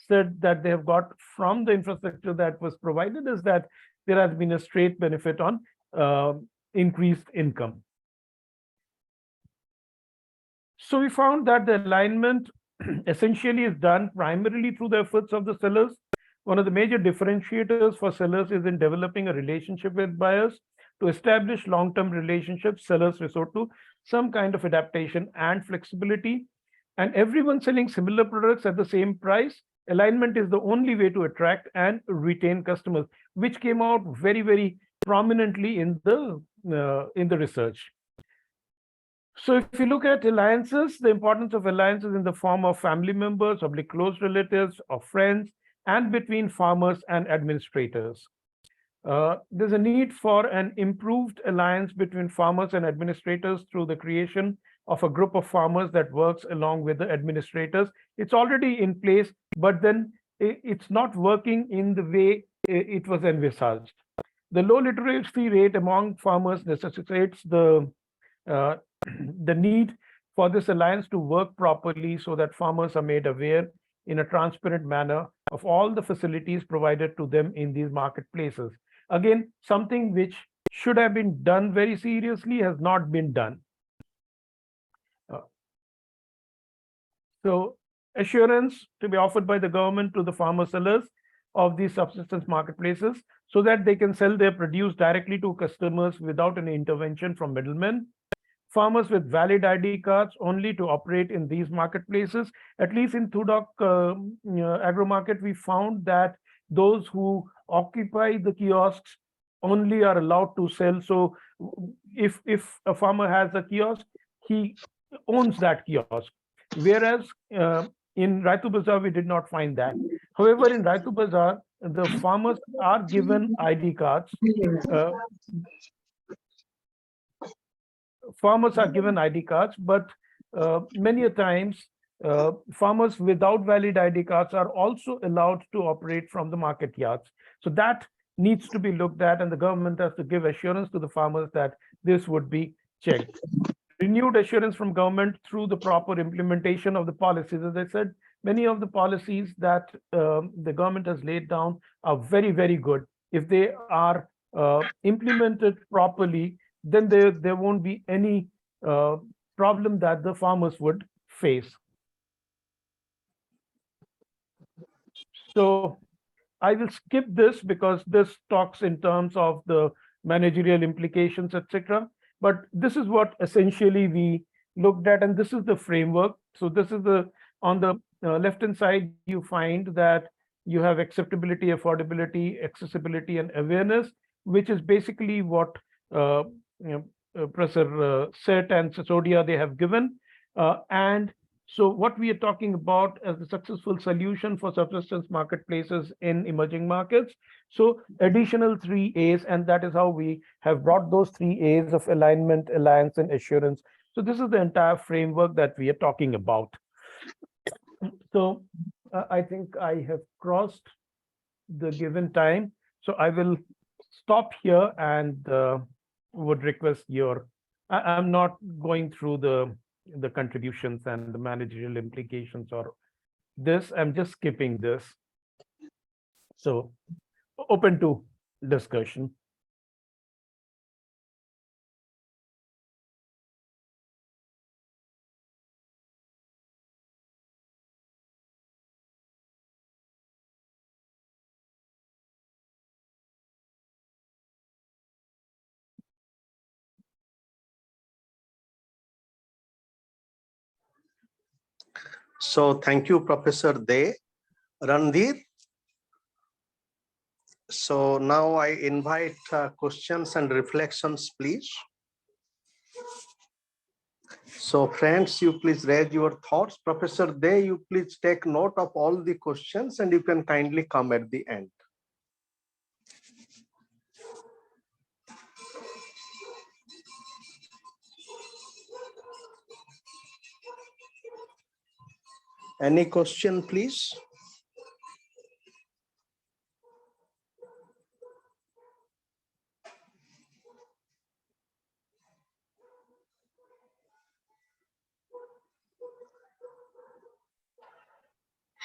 said that they have got from the infrastructure that was provided is that there has been a straight benefit on increased income. So we found that the alignment essentially is done primarily through the efforts of the sellers. One of the major differentiators for sellers is in developing a relationship with buyers. To establish long-term relationships, sellers resort to some kind of adaptation and flexibility. And everyone selling similar products at the same price, alignment is the only way to attract and retain customers, which came out very, very prominently in the research. So if you look at alliances, the importance of alliances in the form of family members, or close relatives, or friends, and between farmers and administrators. There's a need for an improved alliance between farmers and administrators through the creation of a group of farmers that works along with the administrators. It's already in place, but then it's not working in the way it was envisaged. The low literacy rate among farmers necessitates the the need for this alliance to work properly so that farmers are made aware in a transparent manner of all the facilities provided to them in these marketplaces. Again, something which should have been done very seriously has not been done. So assurance to be offered by the government to the farmer sellers of these subsistence marketplaces so that they can sell their produce directly to customers without any intervention from middlemen. Farmers with valid ID cards only to operate in these marketplaces. At least in Thudok agro market, we found that those who occupy the kiosks only are allowed to sell. So if a farmer has a kiosk, he owns that kiosk. Whereas in Raitu Bazaar, we did not find that. However, in Raitu Bazaar, the farmers are given ID cards. Farmers are given ID cards, but many a times farmers without valid ID cards are also allowed to operate from the market yards. So that needs to be looked at, and the government has to give assurance to the farmers that this would be checked. Renewed assurance from government through the proper implementation of the policies. As I said, many of the policies that the government has laid down are very, very good. If they are implemented properly, then there won't be any problem that the farmers would face. So I will skip this because this talks in terms of the managerial implications, etc. But this is what essentially we looked at, and this is the framework. So this is the, on the left-hand side, you find that you have acceptability, affordability, accessibility, and awareness, which is basically what Professor Seth and Sisodia they have given. And so what we are talking about as the successful solution for subsistence marketplaces in emerging markets. So additional 3 A's, and that is how we have brought those 3 A's of alignment, alliance, and assurance. So this is the entire framework that we are talking about. So I think I have crossed the given time. So I will stop here and would request your, I'm not going through the contributions and the managerial implications or this, I'm just skipping this. So open to discussion. So thank you, Professor De. Randhir. So now I invite questions and reflections, please. So friends, you please raise your thoughts. Professor De, you please take note of all the questions and you can kindly come at the end. Any question, please?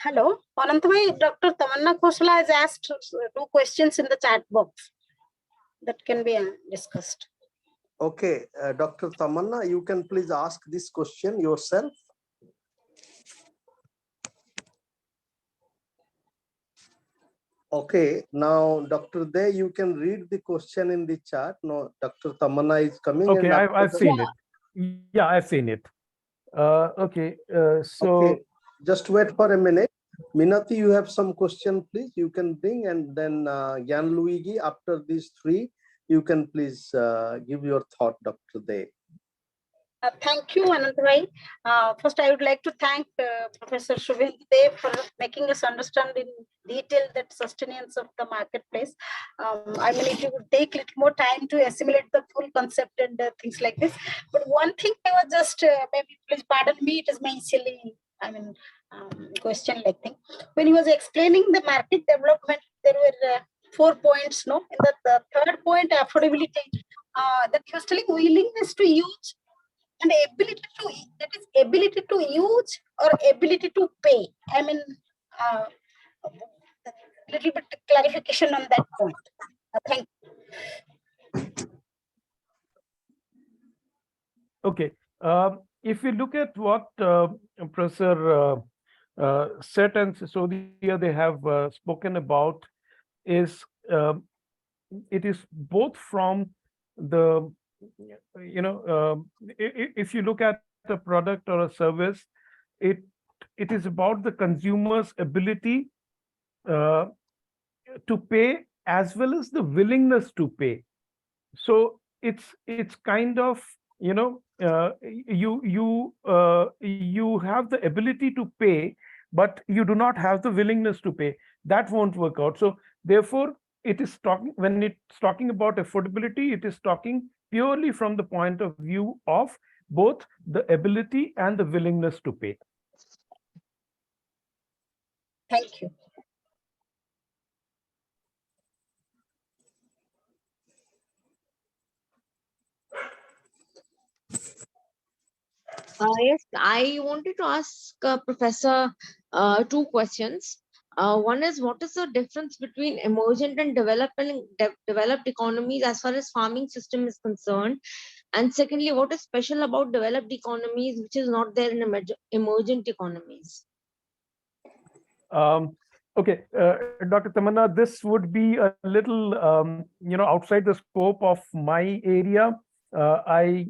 Hello, Ananta, Dr. Tamanna Khosla has asked 2 questions in the chat box that can be discussed. Okay, Dr. Tamanna, you can please ask this question yourself. Okay, now Dr. De, you can read the question in the chat. No, Dr. Tamanna is coming. Okay, I've seen it. Yeah, I've seen it. Okay, so okay, just wait for a minute. Minati, you have some question, please. You can bring, and then Gyan Luigi, after these 3, you can please give your thought, Dr. De. Thank you, Ananta. First, I would like to thank Professor Subhendu for making us understand in detail that sustenance of the marketplace. I mean, it would take a little more time to assimilate the full concept and things like this. But one thing I was just, maybe please pardon me, it is my silly, question like thing. When he was explaining the market development, there were 4 points, no? In the third point, affordability, that he was telling willingness to use and ability to, that is ability to use or ability to pay. I mean, little bit clarification on that point. Thank you. Okay. If we look at what Professor Set and Sisodia they have spoken about, is it is both from the, if you look at a product or a service, it is about the consumer's ability to pay as well as the willingness to pay. So it's kind of, you have the ability to pay, but you do not have the willingness to pay. That won't work out. So therefore, it is talking, when it's talking about affordability, it is talking purely from the point of view of both the ability and the willingness to pay. Thank you. Yes, I wanted to ask Professor two questions. One is, what is the difference between emergent and developed economies as far as farming system is concerned? And secondly, what is special about developed economies which is not there in emergent economies? Okay, Dr. Tamanna, this would be a little, outside the scope of my area. I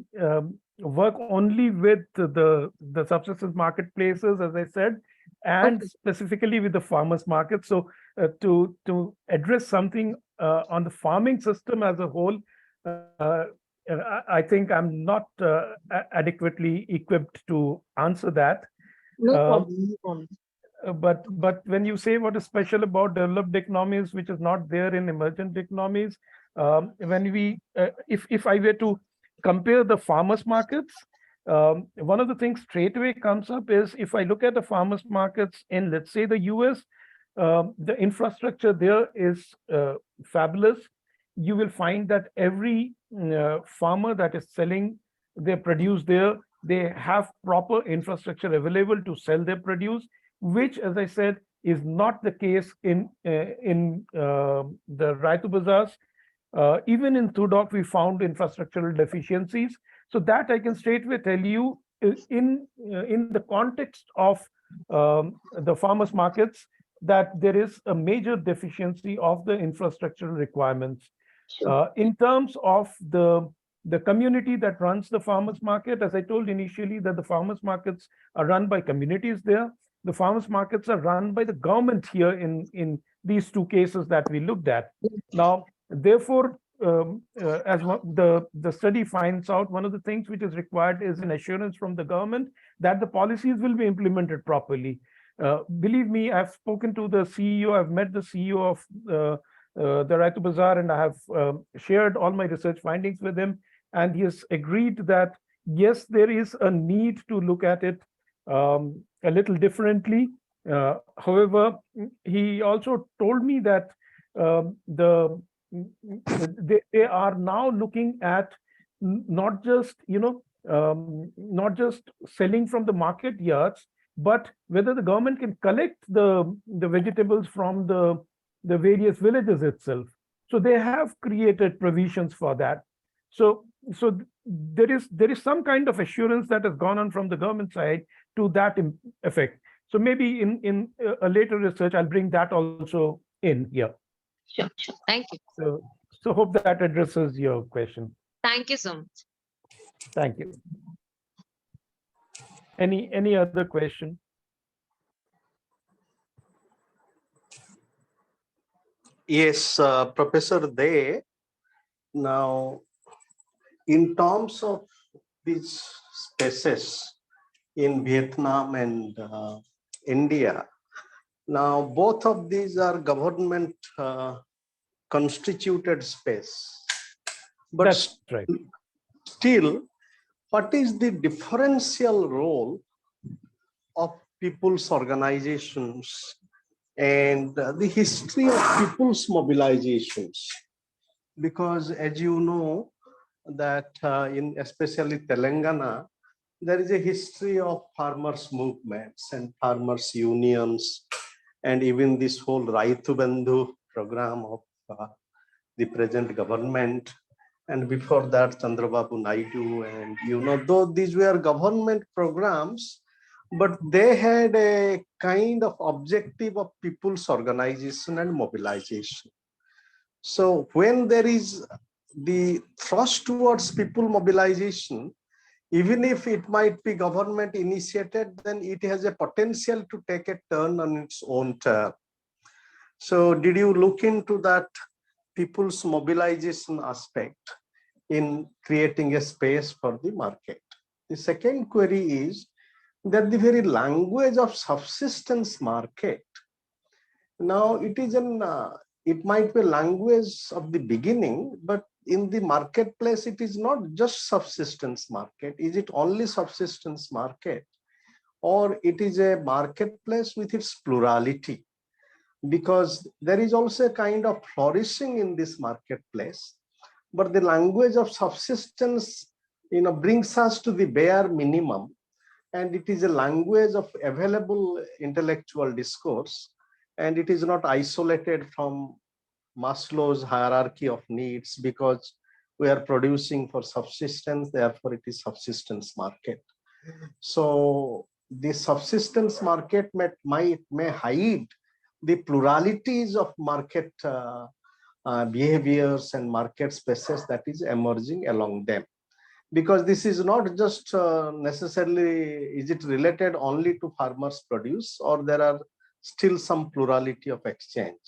work only with the subsistence marketplaces, as I said, and specifically with the farmers market. So to address something on the farming system as a whole, I think I'm not adequately equipped to answer that. No problem. No problem. But when you say what is special about developed economies, which is not there in emergent economies, when we, if I were to compare the farmers markets, one of the things straight away comes up is, if I look at the farmers markets in, let's say, the US, the infrastructure there is fabulous. You will find that every farmer that is selling their produce there, they have proper infrastructure available to sell their produce, which, as I said, is not the case in the Raitu Bazaars. Even in Tudok, we found infrastructural deficiencies. So that I can straightway tell you, in the context of the farmers markets, that there is a major deficiency of the infrastructural requirements. In terms of the community that runs the farmers market, as I told initially, that the farmers markets are run by communities there. The farmers markets are run by the government here in these two cases that we looked at. Now, therefore, as the study finds out, one of the things which is required is an assurance from the government that the policies will be implemented properly. Believe me, I've spoken to the CEO, I've met the CEO of the Raitu Bazaar, and I have shared all my research findings with him, and he has agreed that yes, there is a need to look at it a little differently. However, he also told me that they are now looking at not just not just selling from the market yards, but whether the government can collect the vegetables from the various villages itself. So they have created provisions for that. So there is some kind of assurance that has gone on from the government side to that effect. So maybe in a later research, I'll bring that also in here. Sure. Thank you. So hope that addresses your question. Thank you so much. Thank you. Any other question? Yes, Professor Day. Now, in terms of these spaces in Vietnam and India, now both of these are government constituted space. But that's right. Still, what is the differential role of people's organizations and the history of people's mobilizations. Because as you know, that in especially Telangana, there is a history of farmers movements and farmers unions, and even this whole Raitu Bandhu program of the present government. And before that, Chandrababu Naidu, and though these were government programs, but they had a kind of objective of people's organization and mobilization. So when there is the thrust towards people mobilization, even if it might be government initiated, then it has a potential to take a turn on its own turn. So did you look into that people's mobilization aspect in creating a space for the market? The second query is that the very language of subsistence market, now it is it might be language of the beginning, but in the marketplace, it is not just subsistence market. Is it only subsistence market? Or it is a marketplace with its plurality? Because there is also a kind of flourishing in this marketplace, but the language of subsistence, brings us to the bare minimum, and it is a language of available intellectual discourse, and it is not isolated from Maslow's hierarchy of needs, because we are producing for subsistence, therefore it is subsistence market. So the subsistence market may hide the pluralities of market behaviors and market spaces that is emerging along them. Because this is not just necessarily, is it related only to farmers' produce, or there are still some plurality of exchange?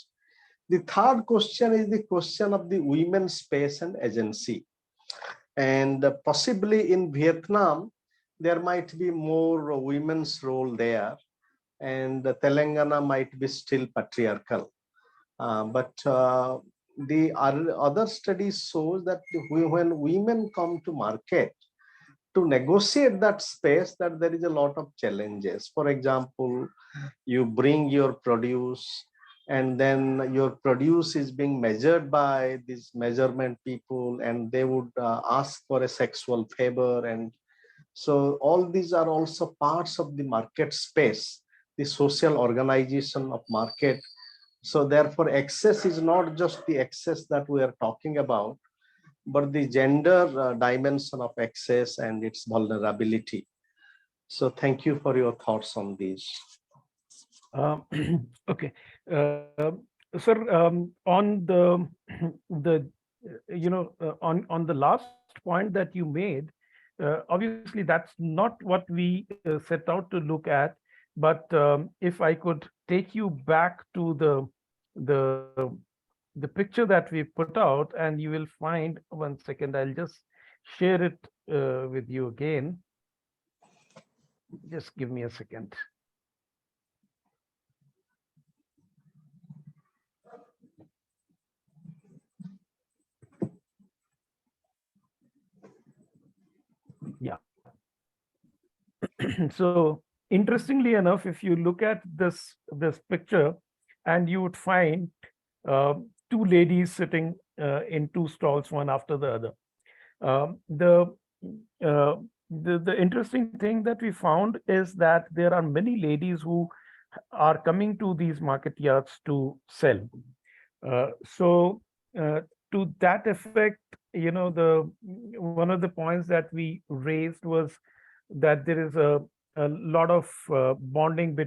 The third question is the question of the women's space and agency. And possibly in Vietnam, there might be more women's role there, and Telangana might be still patriarchal. But the other studies shows that when women come to market to negotiate that space, that there is a lot of challenges. For example, you bring your produce, and then your produce is being measured by these measurement people, and they would ask for a sexual favor. And so all these are also parts of the market space, the social organization of market. So therefore, access is not just the access that we are talking about, but the gender dimension of access and its vulnerability. So thank you for your thoughts on these. Okay, sir. On the on the last point that you made, obviously that's not what we set out to look at. But if I could take you back to the picture that we put out, and you will find, one second, I'll just share it with you again. Just give me a second. Yeah. So interestingly enough, if you look at this picture, and you would find two ladies sitting in two stalls, one after the other. The interesting thing that we found is that there are many ladies who are coming to these market yards to sell. So to that effect, one of the points that we raised was that there is a lot of bonding